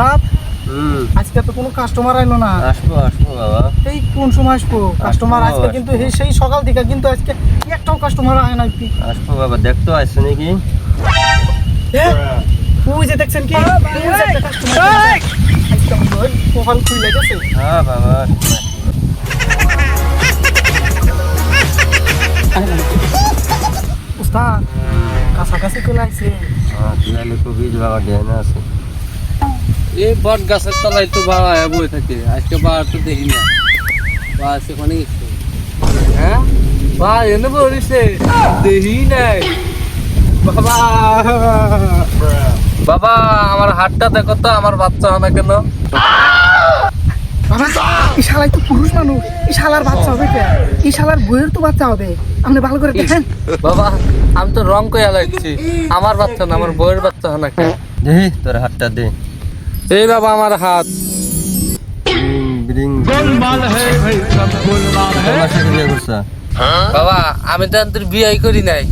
উস্তাদ আজকে তো কোনো কাস্টমার আইলো না। আসবো বাবা। এই কোন সময় আসবো কাস্টমার? আজকে কিন্তু সেই সকাল থেকে কিন্তু আজকে একটাও কাস্টমার আয় না। আসবো বাবা, দেখতো আসছে নাকি? ওই যে দেখছেন কি কাস্টমার প্রোফাইল খুলে গেছে। হ্যাঁ বাবা, উস্তাদ কাছাকাছি চলে আসছে। বীজ বাবা জ্ঞান আছে। এই বট গাছের তলায় তো বাবা বই থাকে, আজকে বাবা তো দেখি না। বা সেখানে গেছে। হ্যাঁ বা এনে বলিছে দেখি নাই বাবা। বাবা আমার হাতটা দেখো তো, আমার বাচ্চা হয় না কেন? এই শালাই তো পুরুষ মানুষ, এই শালার বাচ্চা হবে কে? এই শালার বইয়ের তো বাচ্চা হবে। আপনি ভালো করে দেখেন বাবা, আমি তো রং কইয়া লাগছি, আমার বাচ্চা না, আমার বউয়ের বাচ্চা হয় না কেন? দে তোর হাতটা দে। এই বাবা আমার হাত। তোমার সাথে বিয়ে করছা? বাবা আমি তো তোর বিয়ে করি নাই।